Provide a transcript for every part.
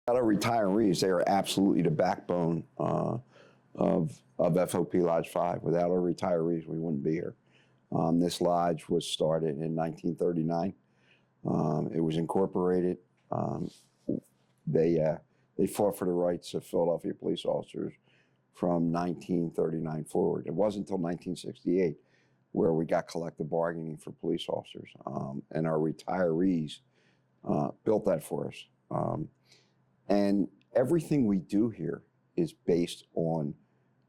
Our retirees, they are absolutely the backbone of FOP Lodge 5. Without our retirees, we wouldn't be here. This lodge was started in 1939. It was incorporated. They fought for the rights of Philadelphia police officers from 1939 forward. It wasn't until 1968 where we got collective bargaining for police officers, and our retirees built that for us. And everything we do here is based on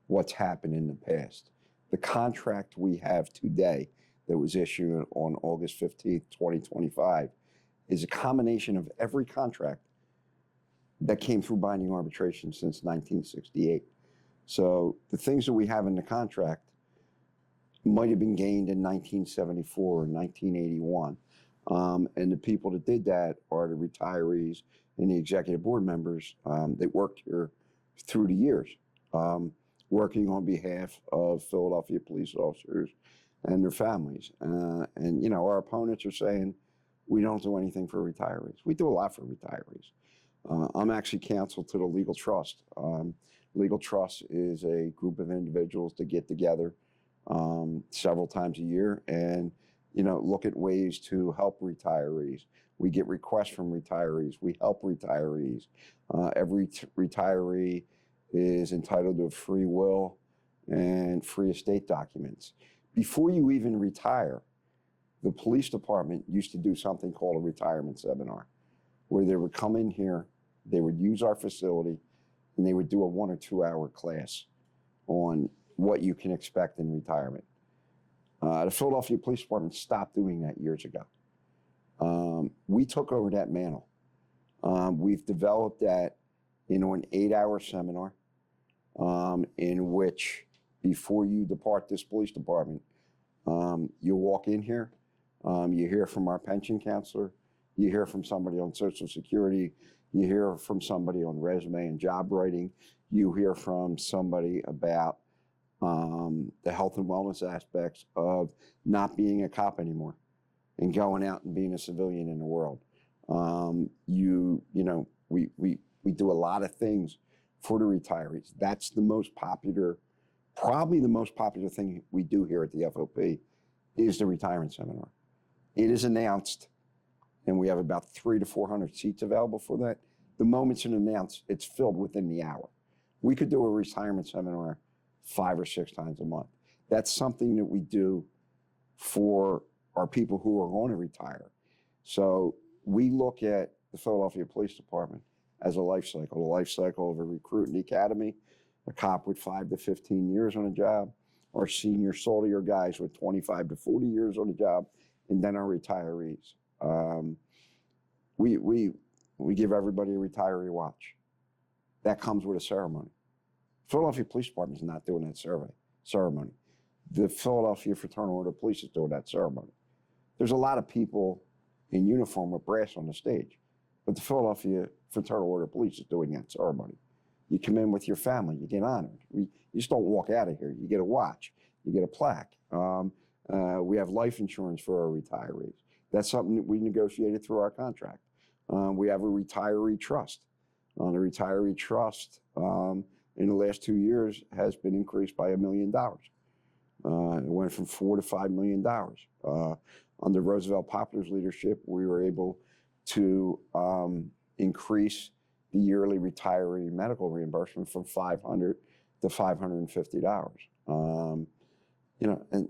what's happened in the past. The contract we have today that was issued on August 15th, 2025 is a combination of every contract that came through binding arbitration since 1968. So the things that we have in the contract might have been gained in 1974 or 1981. And the people that did that are the retirees and the executive board members that worked here through the years, working on behalf of Philadelphia police officers and their families. And, you know, our opponents are saying we don't do anything for retirees. We do a lot for retirees. I'm actually counsel to the Legal Trust. Legal Trust is a group of individuals that get together several times a year and, you know, look at ways to help retirees. We get requests from retirees. We help retirees. Every retiree is entitled to a free will and free estate documents. Before you even retire, the police department used to do something called a retirement seminar, where they would come in here, they would use our facility, and they would do a 1 or 2 hour class on what you can expect in retirement. The Philadelphia Police Department stopped doing that years ago. We took over that mantle. We've developed that into an 8-hour seminar in which, before you depart this police department, you walk in here, you hear from our pension counselor, you hear from somebody on Social Security, you hear from somebody on resume and job writing, you hear from somebody about the health and wellness aspects of not being a cop anymore and going out and being a civilian in the world. You know, we do a lot of things for the retirees. That's the most popular, probably the most popular thing we do here at the FOP is the retirement seminar. It is announced, and we have about 300 to 400 seats available for that. The moment it's announced, it's filled within the hour. We could do a retirement seminar 5 or 6 times a month. That's something that we do for our people who are going to retire. So we look at the Philadelphia Police Department as a life cycle of a recruit in the academy, a cop with 5 to 15 years on a job, our senior soldier guys with 25 to 40 years on a job, and then our retirees. We give everybody a retiree watch. That comes with a ceremony. Philadelphia Police Department is not doing that ceremony. The Philadelphia Fraternal Order of Police is doing that ceremony. There's a lot of people in uniform with brass on the stage, but the Philadelphia Fraternal Order of Police is doing that ceremony. You come in with your family, you get honored. You just don't walk out of here. You get a watch, you get a plaque. We have life insurance for our retirees. That's something that we negotiated through our contract. We have a retiree trust. The retiree trust in the last 2 years has been increased by $1 million. It went from $4 to $5 million. Under Roosevelt Poplar's leadership, we were able to increase the yearly retiree medical reimbursement from $500 to $550. You know, and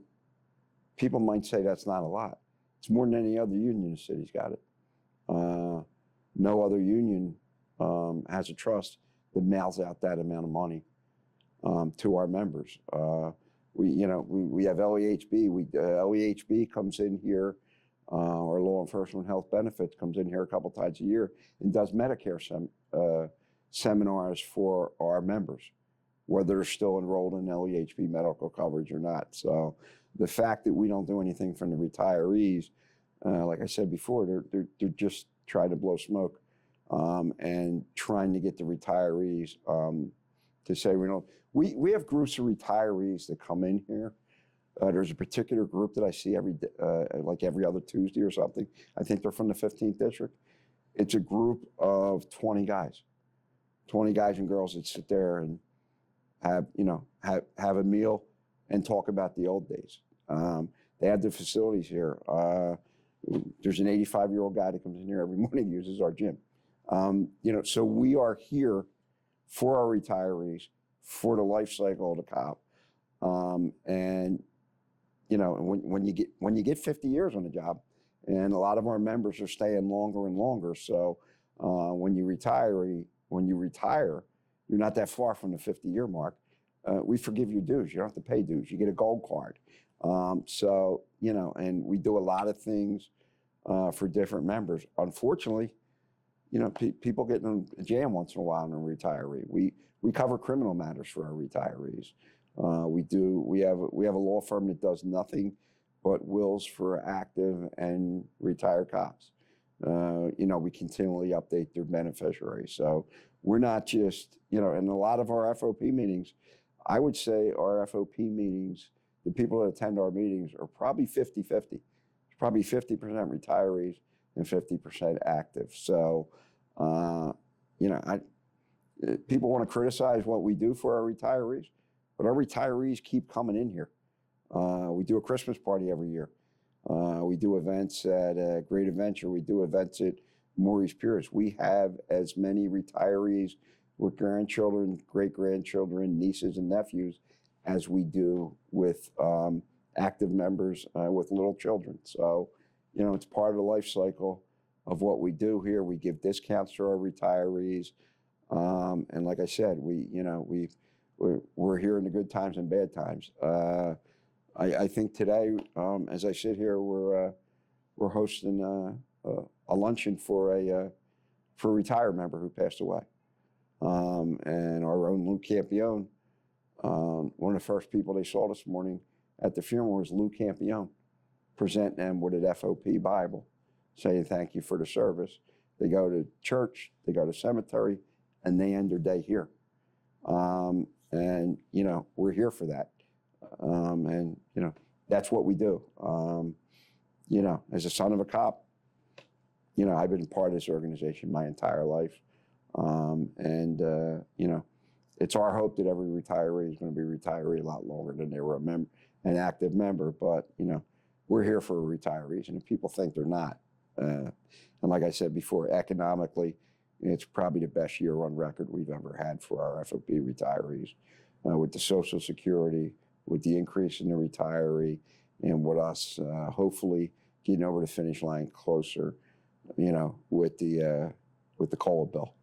people might say that's not a lot. It's more than any other union in the city's got it. No other union has a trust that mails out that amount of money to our members. We have LEHB. LEHB comes in here, our Law Enforcement Health Benefits comes in here a couple times a year and does Medicare seminars for our members, whether they're still enrolled in LEHB medical coverage or not. So the fact that we don't do anything for the retirees, like I said before, they're just trying to blow smoke and trying to get the retirees to say we don't. We have groups of retirees that come in here. There's a particular group that I see like every other Tuesday or something. I think they're from the 15th district. It's a group of 20 guys. 20 guys and girls that sit there and have, have a meal and talk about the old days. They have the facilities here. There's an 85-year-old guy that comes in here every morning, uses our gym. So we are here for our retirees, for the life cycle of the cop. And when you get 50 years on the job, and a lot of our members are staying longer and longer. So when you retire, you're not that far from the 50-year mark. We forgive you dues. You don't have to pay dues. You get a gold card. And we do a lot of things for different members. Unfortunately, people get in a jam once in a while in a retiree. We cover criminal matters for our retirees. We have a law firm that does nothing but wills for active and retired cops. We continually update their beneficiaries. So we're not just, in a lot of our FOP meetings, I would say our FOP meetings, the people that attend our meetings are probably 50-50. It's probably 50% retirees and 50% active. So, people want to criticize what we do for our retirees, but our retirees keep coming in here. We do a Christmas party every year. We do events at Great Adventure. We do events at Maurice Pierce. We have as many retirees with grandchildren, great-grandchildren, nieces and nephews as we do with active members with little children. So, it's part of the life cycle of what we do here. We give discounts to our retirees. And like I said, we're here in the good times and bad times. I think today, as I sit here, we're hosting a luncheon for a retired member who passed away. And our own Lou Campione, one of the first people they saw this morning at the funeral was Lou Campione, presenting them with an FOP Bible, saying thank you for the service. They go to church, they go to cemetery, and they end their day here. And we're here for that. And that's what we do. As a son of a cop, I've been part of this organization my entire life. It's our hope that every retiree is going to be a retiree a lot longer than they were an active member. But, we're here for retirees, and if people think they're not, and like I said before, economically, it's probably the best year on record we've ever had for our FOP retirees, with the Social Security, with the increase in the retiree, and with us hopefully getting over the finish line closer, with the COLA bill.